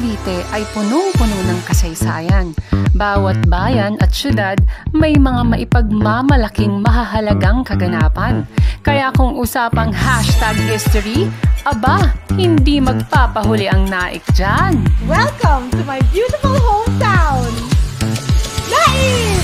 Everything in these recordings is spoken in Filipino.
Cavite ay punong-puno ng kasaysayan. Bawat bayan at syudad may mga maipagmamalaking mahahalagang kaganapan. Kaya kung usapang #history, aba, hindi magpapahuli ang naik dyan. Welcome to my beautiful hometown, Naik!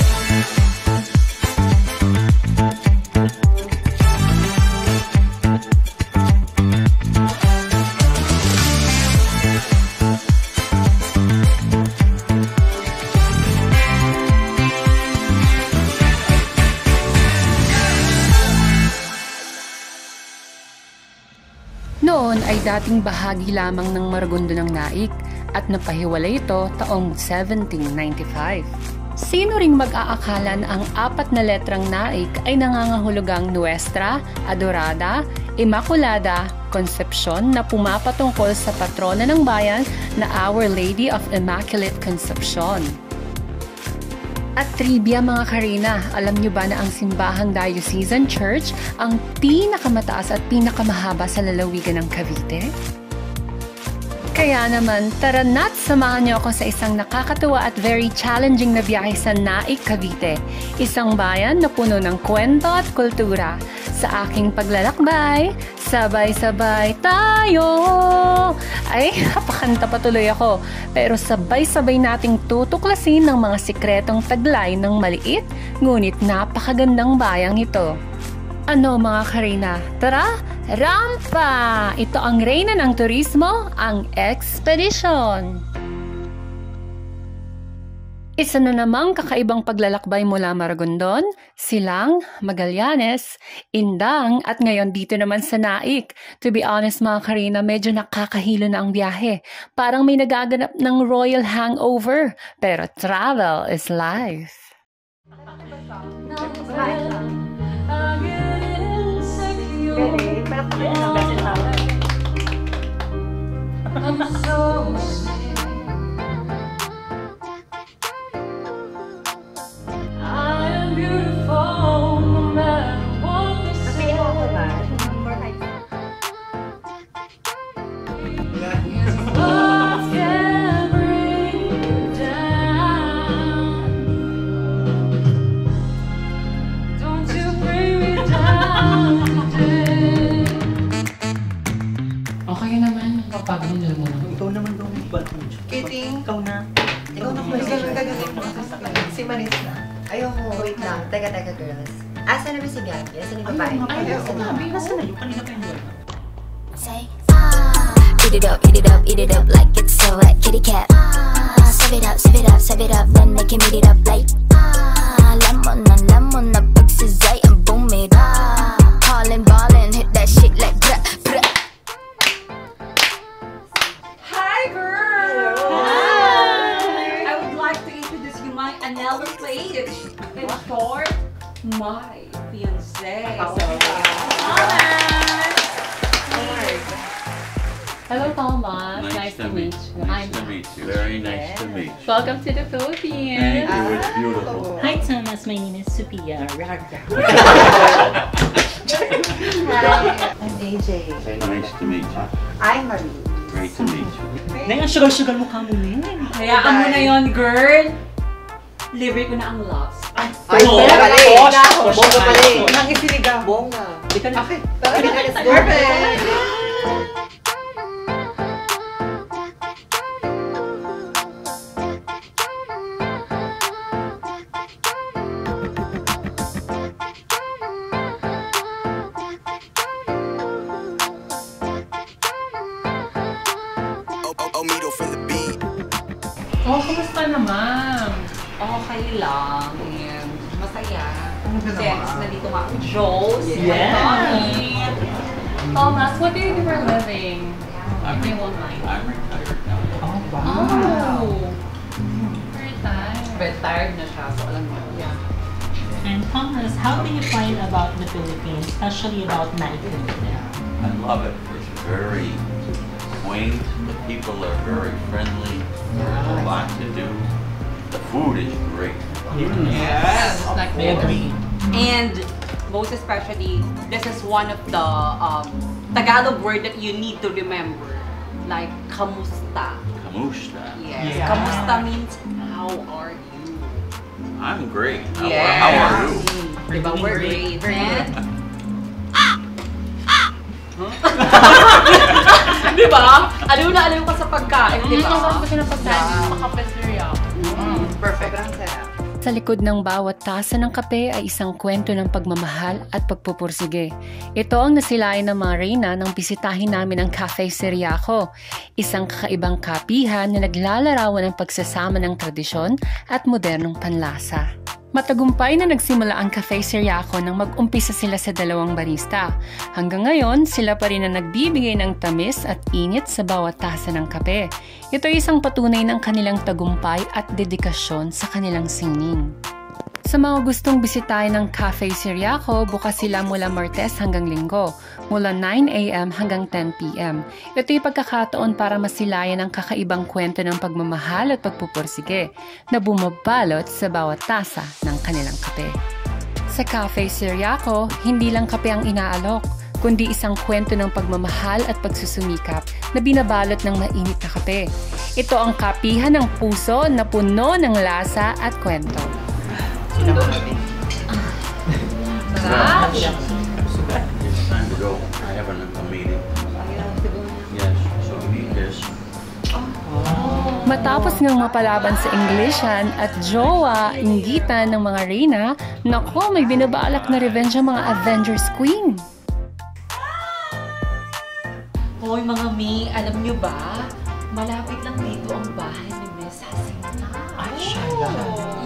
Noon ay dating bahagi lamang ng Maragondon ng Naik at napahiwalay ito taong 1795. Sino ring mag-aakala na ang 4 na letrang Naik ay nangangahulugang Nuestra, Adorada, Immaculada, Concepcion na pumapatungkol sa patrona ng bayan na Our Lady of Immaculate Concepcion. At trivia mga Karina, alam nyo ba na ang simbahang Diocesan Church ang pinakamataas at pinakamahaba sa lalawigan ng Cavite? Kaya naman, tara na't samahan niyo ako sa isang nakakatuwa at very challenging na biyahe sa Naik, Cavite. Isang bayan na puno ng kwento at kultura. Sa aking paglalakbay, sabay-sabay tayo! Ay, napakanta pa tuloy ako. Pero sabay-sabay nating tutuklasin ng mga sikretong taglay ng maliit, ngunit napakagandang bayang ito. Ano mga Karina? Tara, rampa! Ito ang reyna ng turismo, ang ekspedisyon! Isa na namang kakaibang paglalakbay mula Maragondon, Silang, Magallanes, Indang at ngayon dito naman sa Naik. To be honest mga Karina, medyo nakakahilo na ang biyahe. Parang may nagaganap ng royal hangover. Pero travel is life. Kiting, ikaw na. Ikaw na kung si Marisa. Ayoko, wait lang. Teka, girls. Asa na ba si Gabby? Asa na yung babae? Ayoko, nasa na yun? Kanina pa yung Say, eat it up like it's a wet kitty cat. Serve it up, then they can eat it up like lemon na pagsizay ang boom it up. Ballin', hit that shit like brah, brah. Hi, girl! Hi! I would like to introduce you my Anela Page. In short, my fiancé. Hello Thomas, nice to meet you. Nice to meet you. Very nice to meet you. Welcome to the Philippines. Thank you, it's beautiful. Hi Thomas, my name is Sophia Raga. Hi, I'm AJ. Nice to meet you. I'm Marie. Great to meet you. Nay, ang sugar-sugar mukha mo na. Hayaan mo na yun, girl. Libre ko na ang loves. Ay, bonga pala eh. Bonga pala eh. Nang isinigaw. Bonga. Di ka na. Okay, let's go. Perfect. Oh, kumusta naman? Okay lang. And masaya. Since nandito nga ang Joes. Yes. Thomas, what do you do for a living? I'm If you won't mind. retired now. Oh, retired. Retired na siya. So alam mo. Yeah. And Thomas, how do you find about the Philippines, especially about Naik? I love it. It's very quaint. The people are very friendly. There's a lot to do. The food is great. Yes. Like I agree. And most especially, this is one of the Tagalog word that you need to remember. Like, kamusta. Kamusta? Yes. Yeah. Kamusta means, how are you? I'm great. Yes. How are you? Diba, we're great. And, diba? Aliw na aliw ka sa pagkain, diba? Masarap kasi ng pagkain. Makapesirya. Perfect. Sobrang sarap. Sa likod ng bawat tasa ng kape ay isang kwento ng pagmamahal at pagpupursige. Ito ang nasilayan ng mga reyna nang bisitahin namin ang Cafe Ciriaco, isang kakaibang kapihan na naglalarawan ng pagsasama ng tradisyon at modernong panlasa. Matagumpay na nagsimula ang Cafe Ciriaco nang mag-umpisa sila sa 2 barista. Hanggang ngayon, sila pa rin ang nagbibigay ng tamis at init sa bawat tasa ng kape. Ito ay isang patunay ng kanilang tagumpay at dedikasyon sa kanilang sining. Sa mga gustong bisitahin ng Cafe Ciriaco, bukas sila mula Martes hanggang Linggo, mula 9 a.m. hanggang 10 p.m. Ito'y pagkakataon para masilayan ang kakaibang kwento ng pagmamahal at pagpupursige na bumabalot sa bawat tasa ng kanilang kape. Sa Cafe Ciriaco, hindi lang kape ang inaalok, kundi isang kwento ng pagmamahal at pagsusumikap na binabalot ng mainit na kape. Ito ang kapihan ng puso na puno ng lasa at kwento. It's time to go. I have a meeting. Yes, so eat this. Matapos ngang mapalaban sa Englishan at jowa, inggitan ng mga reyna, nako, may binabalak na revenge ang mga Avengers Queen. Hoy mga Mi, alam nyo ba? Malapit lang dito ang bahay ni Miss Jacinta. Ay, siya.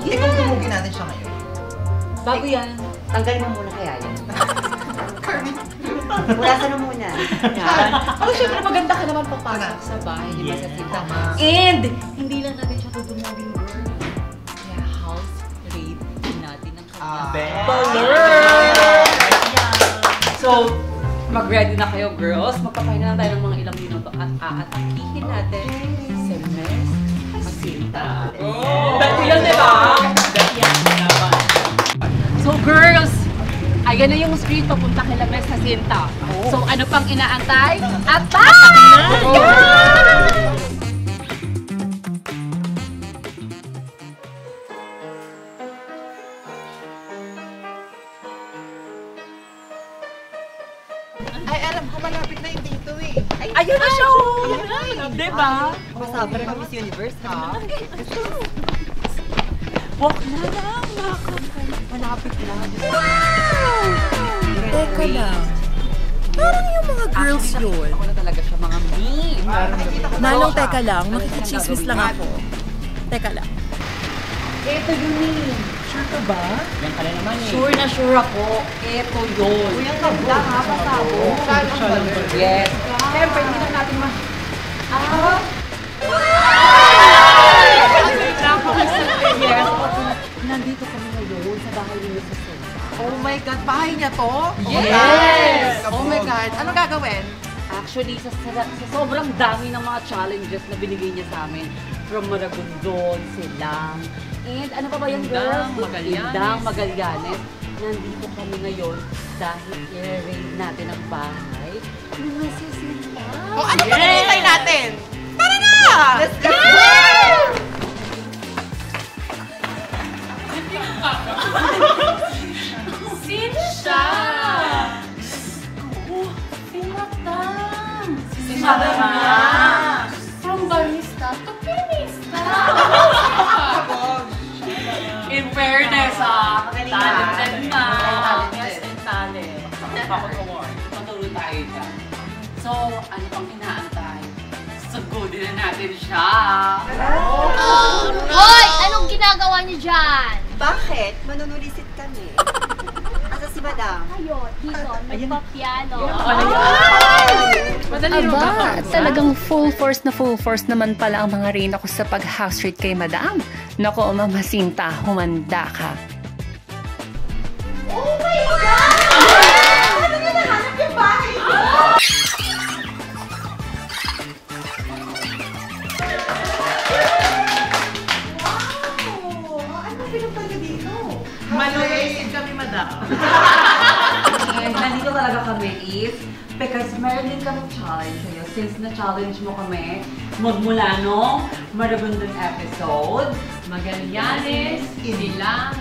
Ikaw tumugin natin siya ngayon. Bago yan. Tanggalin mo muna kaya yan. Pulasan mo muna. Yan. Oh, syempre maganda ka naman papasok sa bahay ni Miss Jacinta. And, hindi lang natin siya tutumugin, girl. Kaya house raid natin ang kanyang So, mag-ready na kayo, girls. Magpapahinga na tayo ng mga ilang minuto at aatakihin natin si Miss Jacinta. Dati yun, diba? So, girls, ayan na yung street papunta kay Miss Jacinta. So, ano pang inaantay? Attack! Ay, alam ko, malapit na yung dito eh. Ayun na siya! Diba? Masama na kami sa Universe, ha? Walk na lang, mga kapal. Malapit na. Teka lang. Parang yung mga girls yun. Ako na talaga siya, mga meme. Manong, teka lang. Makikichismis lang ako. Teka lang. Ito yun eh. Sure ka ba? Yan ka na naman eh. Sure na sure ako. Ito yun. Uy, ang ganda, ha? Pasabo. Yes. Siyempre, hindi na natin Yes. Nandito kami ngayon sa bahay ni Miss Jacinta. Oh my God, bahay niya to? Yes! Oh my God, ano gagawin? Actually, sa sobrang dami ng mga challenges na binigay niya sa amin, from Maragondon, Silang, and ano pa ba yung girls? Indang, Magallanes. Nandito kami ngayon dahil i-raid natin ang bahay ni Miss Jacinta. Oh, ano pa hinihintay natin? Tara na! Let's go! Sino siya? Si Madam! Si Madam! From barista to pianista! In fairness, talented na. Yes, and talent. Ako award. Matulog tayo dyan. So, ano pang inaantay? Sugudin na natin siya. Hoy! Anong ginagawa niyo dyan? Bakit? Manunulisit kami. Asa si Madam? Ayun, dito, nagpa-piano. Aba, talagang full force naman pala ang mga reyna ko sa pag-house treat kay Madam. Nako, Mama Jacinta, humanda ka. Oh my God! Ano na nahanap yung bahay niyo? Manunulisit kami, madam. nandito talaga kami is because meron din kami challenge sa'yo. Since na-challenge mo kami, magmula nung Maragondon episode, Magallanes, Silang.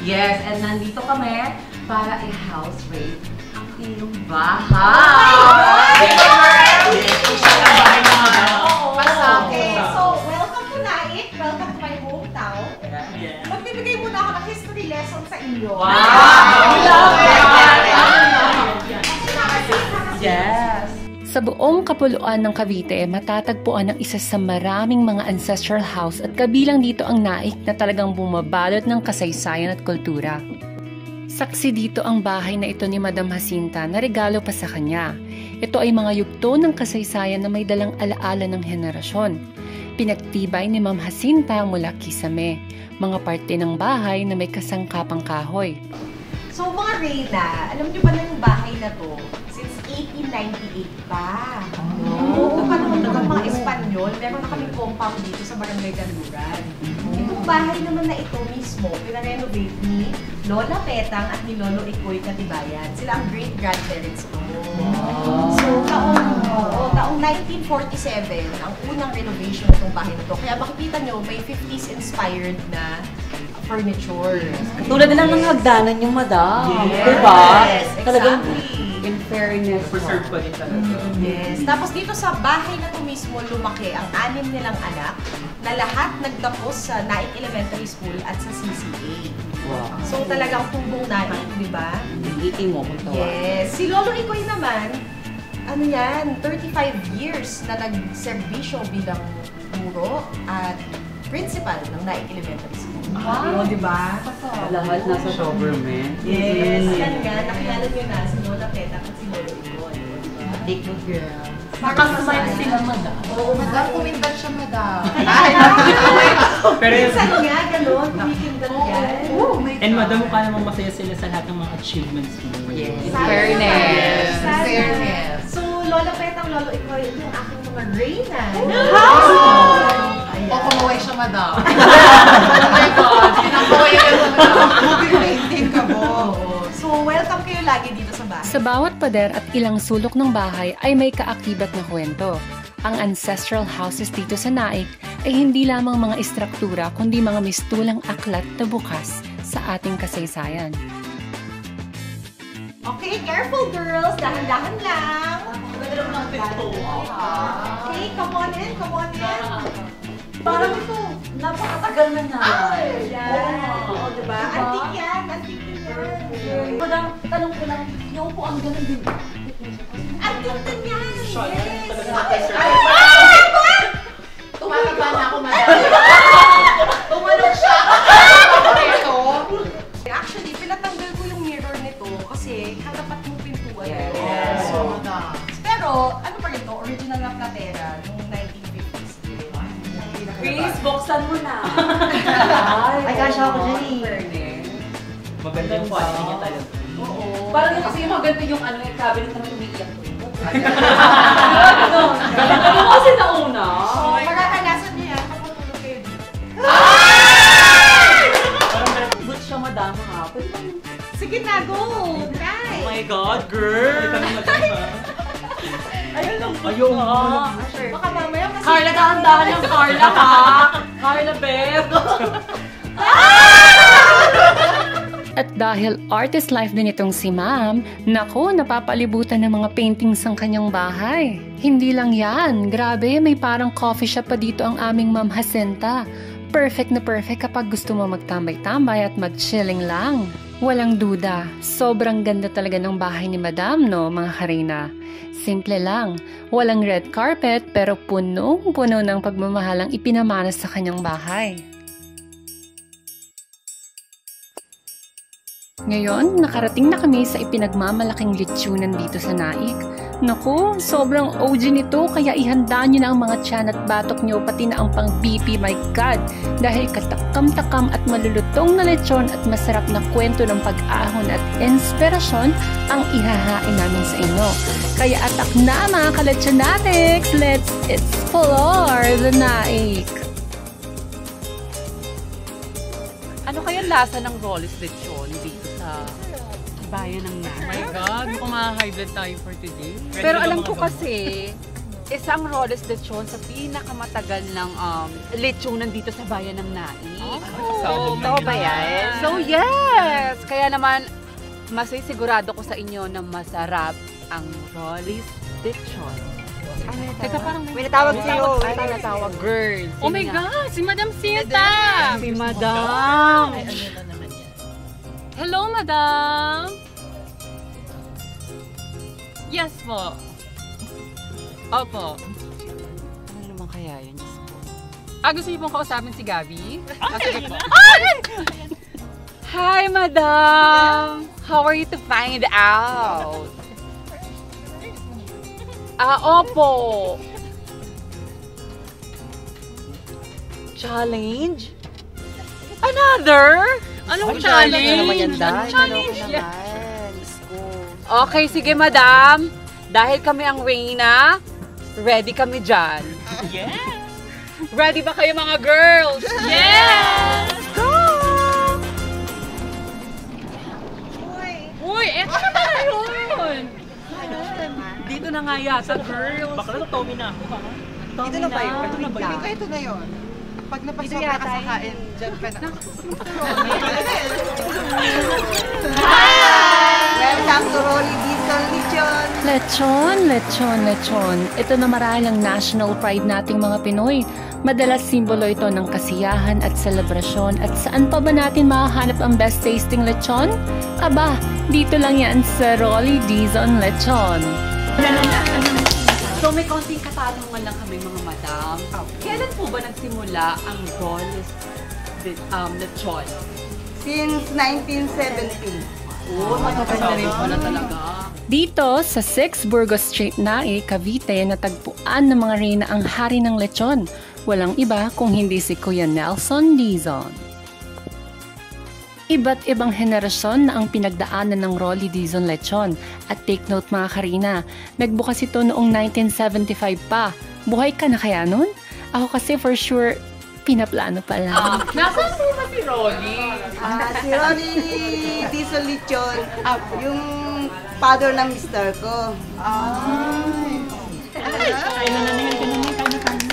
Yes, and nandito kami para i-house raid ang iyong bahay. Okay, so welcome to Naik. Welcome to my hometown. Magbibigay muna ako ng history lesson sa inyo. Wow! Yes! Sa buong kapuluan ng Cavite, matatagpuan ang isa sa maraming mga ancestral house at kabilang dito ang Naik na talagang bumabalot ng kasaysayan at kultura. Saksi dito ang bahay na ito ni Madam Jacinta na regalo pa sa kanya. Ito ay mga yugto ng kasaysayan na may dalang alaala ng henerasyon. Pinagtibay ni Ma'am Jacinta mula Kisame, mga parte ng bahay na may kasangkapang kahoy. So mga Reyna, alam niyo ba na yung bahay na to? Since 1898 pa. Oo, panahon ng mga Espanyol, meron na kaming compound dito sa Barangay Ganluran. Itong bahay naman na ito mismo, pinarenovate ni Lola Petang at ni Lolo Ikoy Katibayan. Sila ang great-grandparents ko. So, taong 1947, ang unang renovation ng bahay na to. Kaya makikita nyo, may 50s inspired na furniture. Tulad na lang ng hagdanan yung madam. Yes, Diba? exactly. Talagang in fairness. Preserve pa din talaga. Yes. Tapos dito sa bahay na to mismo lumaki ang 6 nilang anak na lahat nagtapos sa Naik Elementary School at sa CCA. Wow. So talagang tubong Naik, di ba? Iiting mo kung tawa. Yes. Si Lolo Ikoy naman, ano yan, 35 years na nagserbisyo bilang guro at principal ng Naik Elementary School. Wow! Di ba? Lahat nasa government. Yes. Yan nga, nakilala nyo na si Lola Petang at si Lolo Ikoy. Take good girl. Nakasmile sila, madam. Oo, madam. Kumindan siya, madam. Pero minsan nga, gano'n. Kumikindan yan. and madam, mukha namang masaya sila sa lahat ng mga achievements mo. Yes. In Sana. fairness. Sana. Fairness. So, Lola Petang, Lolo Ikoy, yung aking mga Reyna. O kumuhay siya, madam. Oh my God, kinakuhay ka na, madam. Moving ka mo. So, welcome kayo lagi dito sa bahay. Sa bawat pader at ilang sulok ng bahay ay may kaakibat na kwento. Ang ancestral houses dito sa Naik ay hindi lamang mga istruktura kundi mga mistulang aklat na bukas sa ating kasaysayan. Okay, careful girls. Dahan-dahan lang. Okay, come on in, come on in. Parang ito, napakatagal na na. Yan. Oo, diba? Antique yan, antique yan. Madam, tanong ko lang, yung po ang ganun din. Antique din yan. Yes. Tumataba na ako, madam. Tumalong siya. Actually, pinatanggal ko yung mirror nito kasi harapat mo pintuan. Yes. So, pero, ano pa rin to? Original na platera noong 1950s. Chris, buksan mo na. Ay, kasha ako dyan eh. Fairness. Maganda yung quality niya talaga. Oo. Parang yung kasi yung maganda yung ano, yung cabinet naman umiiyak ko. Ano kasi nauna? So, mararanasan niyo yan kapag tulog kayo dito. Good siya, madam, ha? Pwede ba yung... Sige na, go! Try! Oh my God, girl! Ayun lang. Ayun nga. Baka mamaya kasi... Carla, dahan-dahan yung Carla, ha? Carla, babe! At dahil artist life din itong si Ma'am, naku, napapalibutan ng mga paintings ang kanyang bahay. Hindi lang yan, grabe, may parang coffee shop pa dito ang aming Ma'am Jacinta. Perfect na perfect kapag gusto mo magtambay-tambay at mag-chilling lang. Walang duda, sobrang ganda talaga ng bahay ni Madam, no, mga Karina? Simple lang, walang red carpet pero punong-puno ng pagmamahal ang ipinamana sa kanyang bahay. Ngayon, nakarating na kami sa ipinagmamalaking lechonan dito sa Naik. Naku, sobrang OG nito kaya ihanda nyo na ang mga tiyan at batok nyo pati na ang pang BP, my God! Dahil katakam-takam at malulutong na lechon at masarap na kwento ng pag-ahon at inspirasyon ang ihahain namin sa inyo. Kaya atak na mga kalechonatics! Let's explore the Naik! Ano kaya lasa ng Rollis lechon dito sa bayan ng Oh my Naik. God, mukhang mga-high blood tayo for today. Pero alam ko kasi, isang Roles lechon sa pinakamatagal ng lechonan dito sa bayan ng Naik. Totoo ba yan? So yes! Kaya naman, sigurado ko sa inyo na masarap ang Roles lechon. Teka, parang May natawag sa'yo. Ay, natawag girl. Oh my God, si Madam Sinta! Si Madam! Ay, ano na naman yan? Hello, Madam! Yes po. Opo. Ano naman kaya yun? Diyos ko. Gusto niyo pong kausapin si Gabby? Sige po. Hi, Madam! How are you to find out? Opo. Challenge? Another? Anong challenge? Challenge? Okay, sige, Madam. Dahil kami ang Reyna, ready kami dyan. Yeah! Ready ba kayo mga girls? Yes! Go! Uy, eto na pala yun! Dito na nga yata, girls. Baka na Tommy na ako. Ito na ba yun? Ito na ba yun? Ito na yun. Pag napasobra ka sa kain, dyan ka na. Welcome to Rolly Diesel Lechon. Lechon. Ito na marahil ang national pride nating mga Pinoy. Madalas simbolo ito ng kasiyahan at selebrasyon. At saan pa ba natin makahanap ang best tasting lechon? Aba, dito lang yan sa Rolly Dizon Lechon. So may konting katanungan lang kami mga madam. Kailan po ba nagsimula ang Roles lechon? Since 1970. Matagal na rin pala talaga. Dito sa 6 Burgos Street, Naik, Cavite, natagpuan ng mga reyna ang hari ng lechon. Walang iba kung hindi si Kuya Nelson Dizon. Iba't ibang henerasyon na ang pinagdaanan ng Rolly Dizon Lechon. At take note mga karina, nagbukas ito noong 1975 pa. Buhay ka na kaya nun? Ako kasi for sure, pinaplano pa lang. Nasaan po ba si Rolly? Si Rolly Diesel Lechon, yung father ng mister ko.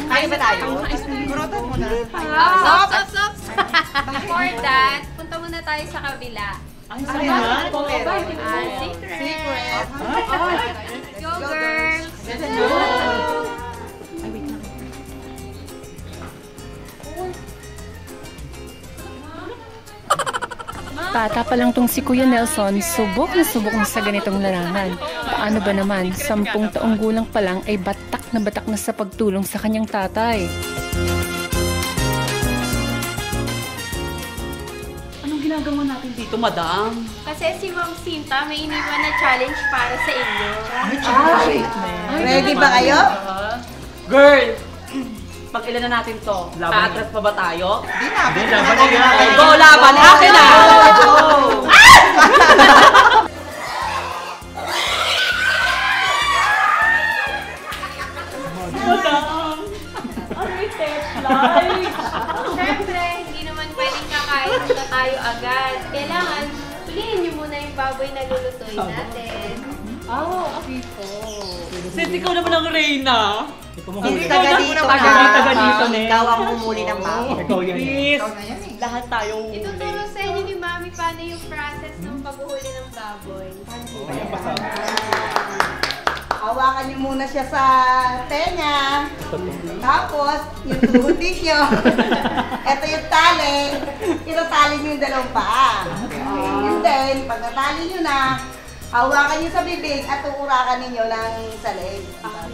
Kain ba tayo? Gurutan mo na. Before that, punta muna tayo sa kabila. Secret. Secret. Go, girls! Bata pa lang tong si Kuya Nelson, subok na sa ganitong larangan. Paano ba naman, 10 taong gulang pa lang ay batak na sa pagtulong sa kanyang tatay. Anong ginagawa natin dito, madam? Kasi si Ma'am Sinta may iniwan na challenge para sa inyo. Ready ba kayo? Girl! Pag ilan na natin to? Aatras pa ba tayo? Di na. Go, laban! Akin na! Siyempre, hindi naman pwedeng kakain na tayo agad. Kailangan, hulihin niyo muna yung baboy na lulutuin natin. Since ikaw naman ang Reyna. Hindi taga dito ka. Ikaw ang humuli ng baboy. Please, lahat tayo Ituturo sa inyo ni Mami paano yung process ng paghuhuli ng baboy. Hawakan niyo muna siya sa tenga. Tapos, yung tuhod ninyo. Ito yung tali. Itatali niyo yung dalawang paa. And then, pag natali niyo na, hawakan niyo sa bibig at uurakan ninyo ng salig.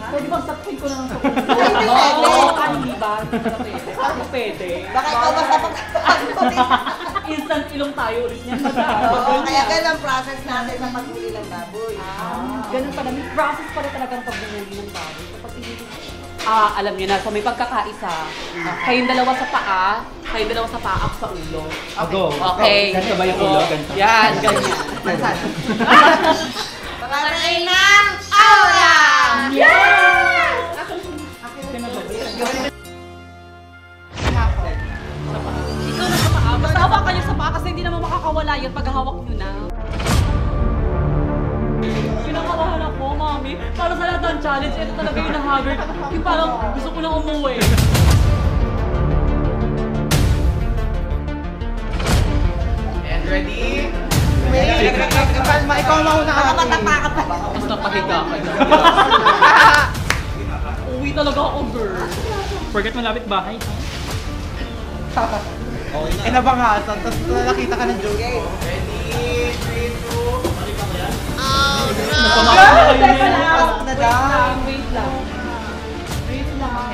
Pwede bang sapin ko lang ito? Hindi pwede. Hindi ba? Hindi pwede. Baka ikaw basta pag-tuloy. Instant ilong tayo ulit niya. Kaya ganun ang process natin sa paghuli ng baboy. Ganun pala, may process pala talagang paghuli ng baboy. Alam niyo na, so may pagkakaisa. Kayong dalawa sa paa, ako sa ulo. Go. Okay. Ganito ba yung ulo? Ganito. Yan, ganyan. Mga Reynang Aura! Yes! Ikaw na sa paa. Basta hawak kayo sa paa kasi hindi naman makakawala yun pag hawak nyo na. challenge, ito talaga yung na-haggard. Yung parang gusto ko lang umuwi. And ready? Wait! Kalma, ikaw mauna ka. Matapa ka pa. Tapos napahiga ka na. Uwi talaga ako, girl. Forget malapit bahay. Eh, nabangasan. Tapos nakita ka ng joke ko. Ready? 3, 2... Napamakaw na kayo yun. Wait lang.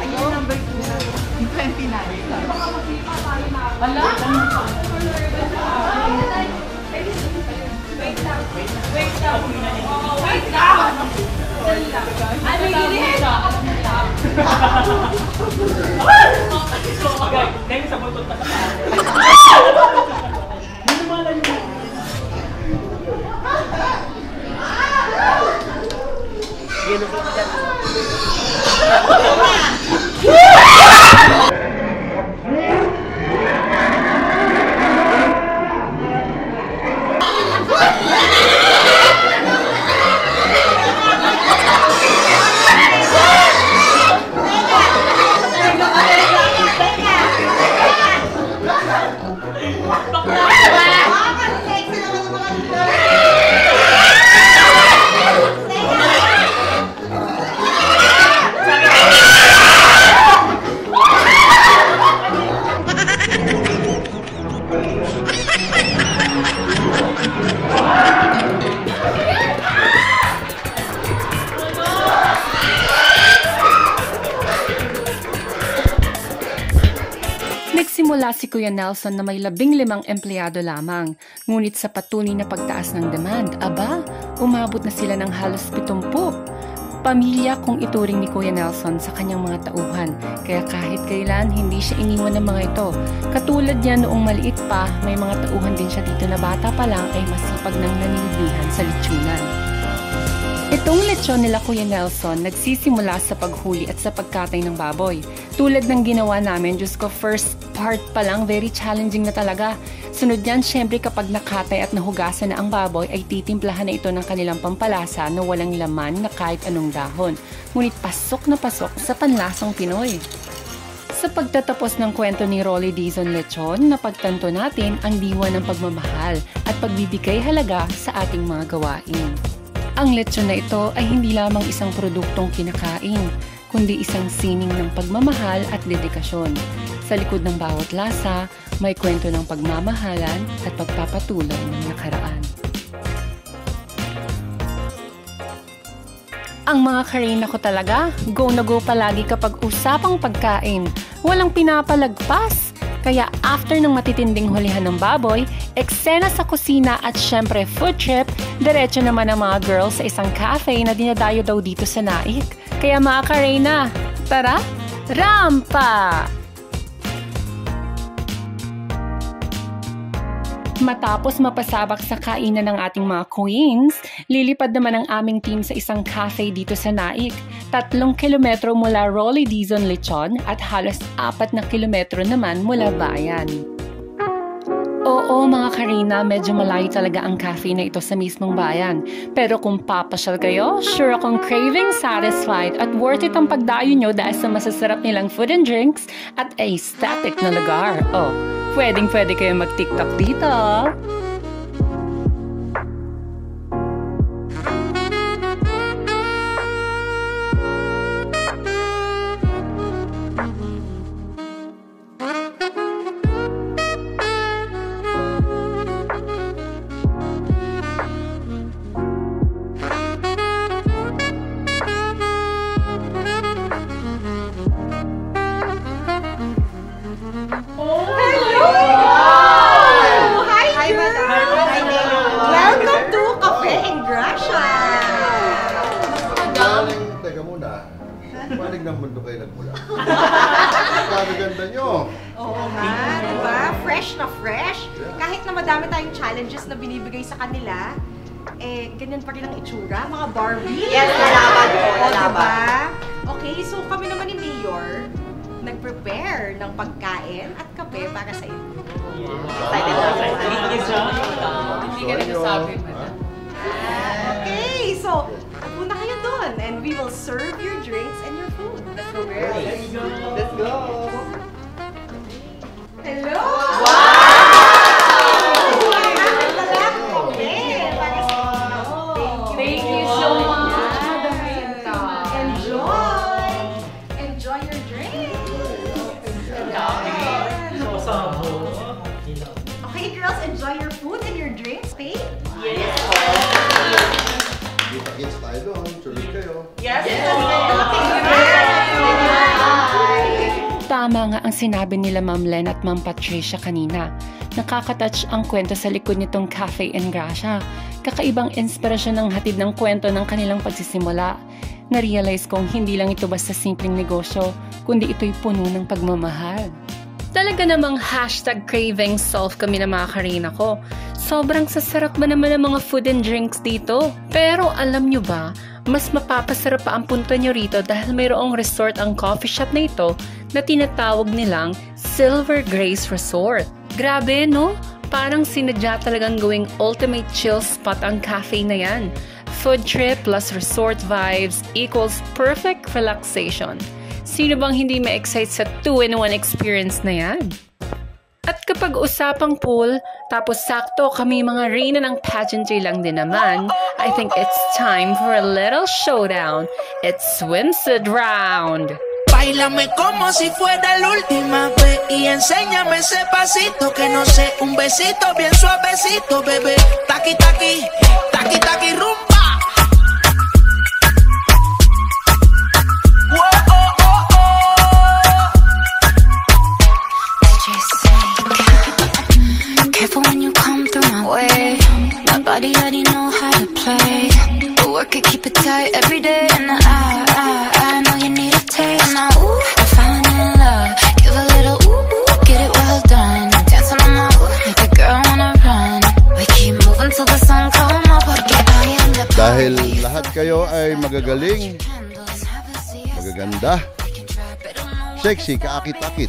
Ayun, number 2. 29. Wala. Okay, next sa button pa. Nagsimula si Kuya Nelson na may 15 empleyado lamang. Ngunit sa patuloy na pagtaas ng demand, umabot na sila ng halos 70. Pamilya kung ituring ni Kuya Nelson sa kanyang mga tauhan, kaya kahit kailan hindi siya iniwan ng mga ito. Katulad niya noong maliit pa, may mga tauhan din siya dito na bata pa lang ay masipag ng naniliblihan sa lechonan. Itong lechon nila Kuya Nelson nagsisimula sa paghuli at sa pagkatay ng baboy. Tulad ng ginawa namin, Diyos ko, first part pa lang, very challenging na talaga. Sunod yan, syempre kapag nakatay at nahugasan na ang baboy, ay titimplahan na ito ng kanilang pampalasa na walang laman na kahit anong dahon. Ngunit pasok na pasok sa panlasang Pinoy. Sa pagtatapos ng kwento ni Rolly Dizon Lechon, napagtanto natin ang diwa ng pagmamahal at pagbibigay halaga sa ating mga gawain. Ang lechon na ito ay hindi lamang isang produktong kinakain, kundi isang sining ng pagmamahal at dedikasyon. Sa likod ng bawat lasa, may kwento ng pagmamahalan at pagpapatuloy ng nakaraan. Ang mga karina ko talaga, go na go palagi kapag usapang pagkain. Walang pinapalagpas. Kaya after ng matitinding hulihan ng baboy, eksena sa kusina at syempre food trip, diretso naman ang mga girls sa isang cafe na dinadayo daw dito sa Naik. Kaya mga karina, tara, rampa! Matapos mapasabak sa kainan ng ating mga queens, lilipad naman ang aming team sa isang cafe dito sa Naik. 3 kilometro mula Rolly Dizon Lechon at halos 4 na kilometro naman mula bayan. Oo mga Karina, medyo malayo talaga ang cafe na ito sa mismong bayan. Pero kung papasyal kayo, sure akong craving satisfied at worth it ang pagdayo nyo dahil sa masasarap nilang food and drinks at aesthetic na lugar. Oh, pwedeng-pwede kayo mag-TikTok dito. Panig ng mundo kayo nagmula. Ganda nyo. Oo nga, diba? Fresh na fresh. Kahit na madami tayong challenges na binibigay sa kanila, eh, ganyan pa rin ang itsura, mga Barbie. Yes, nalaman ko, diba? Okay, so kami naman ni Mayor, nag-prepare ng pagkain at kape para sa inyo. Excited na. Hindi ka nagsasabi, madam. Okay, so, muna kayo doon and we will serve Let's go! Hello! Thank you so much. Enjoy your drink. Okay, girls, enjoy your food and your drinks, okay? Yes. Kita-kits tayo doon. Tuloy kayo. Yes. Tama nga ang sinabi nila Ma'am Len at Ma'am Patricia kanina. Nakakatouch ang kwento sa likod nitong Cafe and Gracia. Kakaibang inspirasyon ng hatid ng kwento ng kanilang pagsisimula. Na-realize kong hindi lang ito basta simpleng negosyo, kundi ito'y puno ng pagmamahal. Talaga namang #craving solve kami na mga karina ko. Sobrang sasarap ba naman ang mga food and drinks dito? Pero alam nyo ba, mas mapapasarap pa ang punta nyo rito dahil mayroong resort ang coffee shop na ito na tinatawag nilang Silver Grace Resort. Grabe, no? Parang sinadya talagang gawing ultimate chill spot ang cafe na yan. Food trip plus resort vibes equals perfect relaxation. Sino bang hindi ma-excite sa 2-in-1 experience na yan? At kapag usapang pool, tapos sakto kami mga reyna ng pageantry lang din naman, I think it's time for a little showdown. It's swimsuit round! Báilame como si fuera la última vez y enséñame ese pasito que no sé, un besito bien suavecito, bebé. Taqui, taqui, taqui, taqui, rumba. Whoa, oh, oh, oh. Careful when you come through my way. My body already know how to play. But work it, keep it tight every day. And I know you need a taste. Now, ooh, I'm falling in love. Give a little ooh, get it well done. Dancing on my ooh, make a girl wanna run. We keep moving till the sun come up. Porque I am the party. Dahil lahat kayo ay magagaling, magaganda, sexy, kaakit-akit.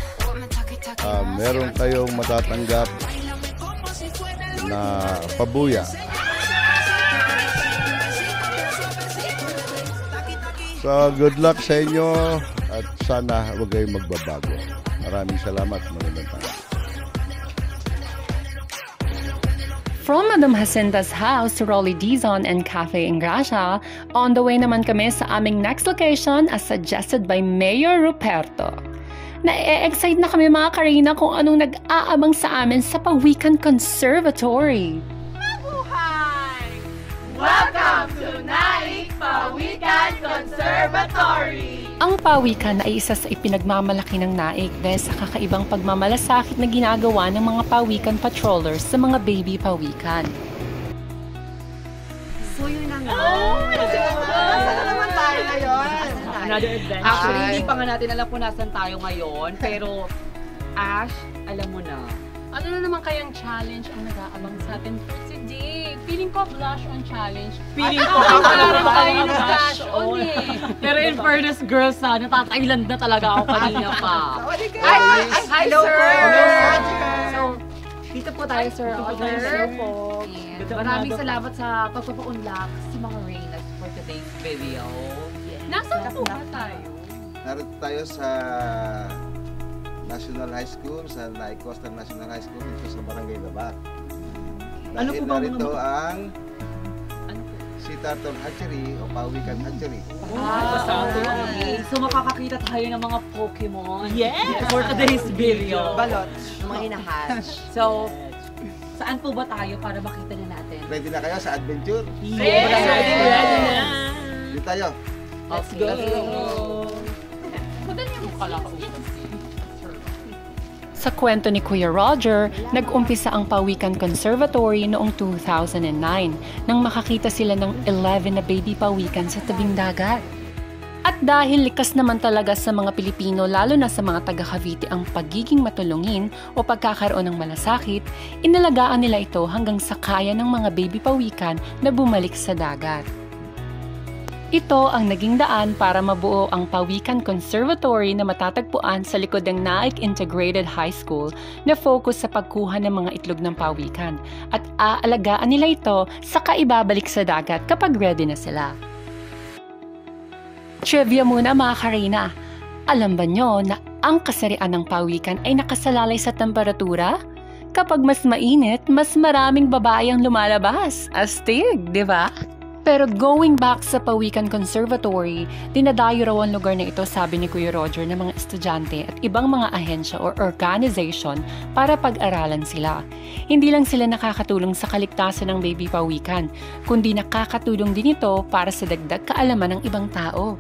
Meron kayong matatanggap na pabuya. So, good luck sa inyo at sana huwag kayong magbabago. Maraming salamat. Magandang tanghali. From Madam Jacinta's house to Rolly Dizon and Cafe and Gracia, on the way naman kami sa aming next location as suggested by Mayor Ruperto. Na-excite na kami mga karina kung anong nag-aabang sa amin sa Pawikan Conservatory. Mabuhay! Welcome to Naik Pawikan Conservatory! Ang pawikan ay isa sa ipinagmamalaki ng Naik dahil sa kakaibang pagmamalasakit na ginagawa ng mga pawikan patrollers sa mga baby pawikan. So yun na nga. Saan naman tayo ngayon? Another adventure. Actually, hindi pa nga natin alam kung nasan tayo ngayon. Pero, Ash, alam mo na. Ano na naman kayang challenge ang nag-aabang sa atin for today? Feeling ko blush on challenge. Feeling ko wala naman tayo blush on eh. Pero in fairness, girls, natatailand na talaga ako kanina pa. Hi, sir! So, dito po tayo, Sir Roger. Maraming salamat sa pagpapaunlak sa mga Reynas for today's video. Nasaan po ba tayo? Narito tayo sa National High School, sa Naik Coastal National High School dito sa Barangay Labat. Ano po ba narito ang Sea Turtle Hatchery o Pawikan Hatchery. So makakakita tayo ng mga Pokemon Yes! for today's video. Balot, ng mga hinahatch. So, saan po ba tayo para makita na natin? Ready na kayo sa adventure? Yes! Ready na! Dito tayo. Let's go! Sa kwento ni Kuya Roger, nag-umpisa ang Pawikan Conservatory noong 2009 nang makakita sila ng 11 na baby pawikan sa tabing dagat. At dahil likas naman talaga sa mga Pilipino lalo na sa mga taga Cavite ang pagiging matulungin o pagkakaroon ng malasakit, inalagaan nila ito hanggang sa kaya ng mga baby pawikan na bumalik sa dagat. Ito ang naging daan para mabuo ang Pawikan Conservatory na matatagpuan sa likod ng Naik Integrated High School na focus sa pagkuha ng mga itlog ng pawikan at aalagaan nila ito sa kaibabalik sa dagat kapag ready na sila. Trivia muna mga karina. Alam ba nyo na ang kasarian ng pawikan ay nakasalalay sa temperatura? Kapag mas mainit, mas maraming babae ang lumalabas. Astig, di ba? Pero going back sa Pawikan Conservatory, dinadayo raw ang lugar na ito, sabi ni Kuya Roger, ng mga estudyante at ibang mga ahensya or organization para pag-aralan sila. Hindi lang sila nakakatulong sa kaligtasan ng baby pawikan, kundi nakakatulong din ito para sa dagdag kaalaman ng ibang tao.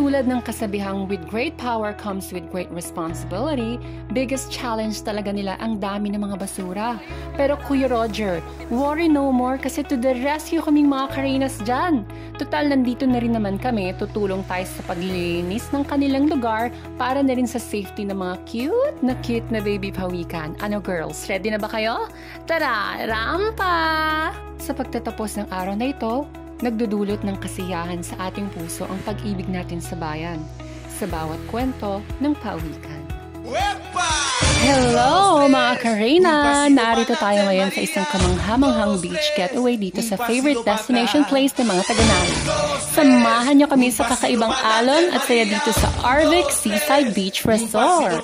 Tulad ng kasabihang with great power comes with great responsibility, biggest challenge talaga nila ang dami ng mga basura. Pero Kuya Roger, worry no more kasi to the rescue kaming mga Karenas dyan. Total, nandito na rin naman kami, tutulong tayo sa paglilinis ng kanilang lugar para na rin sa safety ng mga cute na baby pawikan. Ano girls, ready na ba kayo? Tara, rampa! Sa pagtatapos ng araw na ito, nagdudulot ng kasiyahan sa ating puso ang pag-ibig natin sa bayan, sa bawat kwento ng pawikan. Hello mga Karena! Narito tayo ngayon sa isang kamanghamanghang beach getaway dito sa favorite destination place ng mga taga-Naik. Samahan niyo kami sa kakaibang alon at saya dito sa Arvik Seaside Beach Resort.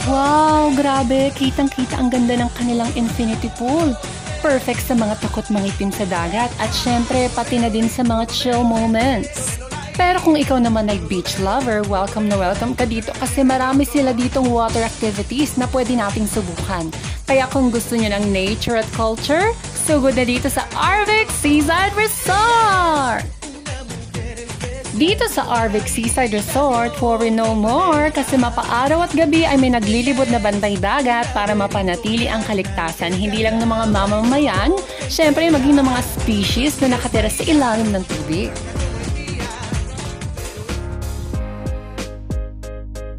Wow, grabe! Kitang-kita ang ganda ng kanilang infinity pool. Perfect sa mga takot mangipin sa dagat at syempre pati na din sa mga chill moments. Pero kung ikaw naman ay beach lover, welcome na welcome ka dito kasi marami sila ditong water activities na pwede nating subukan. Kaya kung gusto nyo ng nature at culture, sugod na dito sa Arvik Seaside Resort! Dito sa Arvik Seaside Resort, worry no more kasi mapaaraw at gabi ay may naglilibot na bantay dagat para mapanatili ang kaligtasan hindi lang ng mga mamamayan, syempre maging ng mga species na nakatira sa ilalim ng tubig.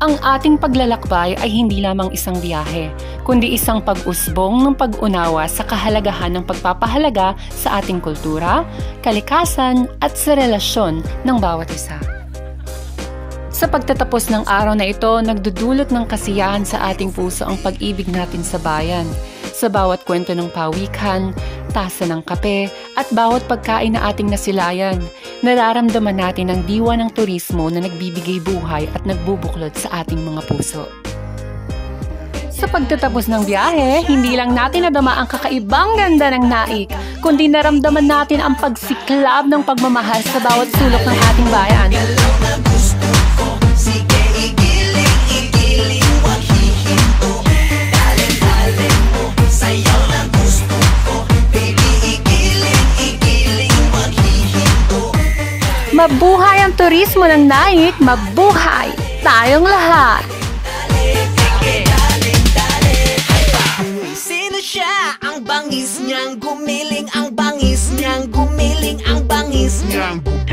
Ang ating paglalakbay ay hindi lamang isang biyahe, kundi isang pag-usbong ng pag-unawa sa kahalagahan ng pagpapahalaga sa ating kultura, kalikasan at sa relasyon ng bawat isa. Sa pagtatapos ng araw na ito, nagdudulot ng kasiyahan sa ating puso ang pag-ibig natin sa bayan. Sa bawat kwento ng pawikan, tasa ng kape, at bawat pagkain na ating nasilayan, nararamdaman natin ang diwa ng turismo na nagbibigay buhay at nagbubuklod sa ating mga puso. Sa pagtatapos ng biyahe, hindi lang natin nadama ang kakaibang ganda ng Naik, kundi naramdaman natin ang pagsiklab ng pagmamahal sa bawat sulok ng ating bayan. Mabuhay ang turismo ng Naik, mabuhay tayong lahat! Sino siya? Ang bangis niyang gumiling, ang bangis niyang gumiling, ang bangis niyang gumiling.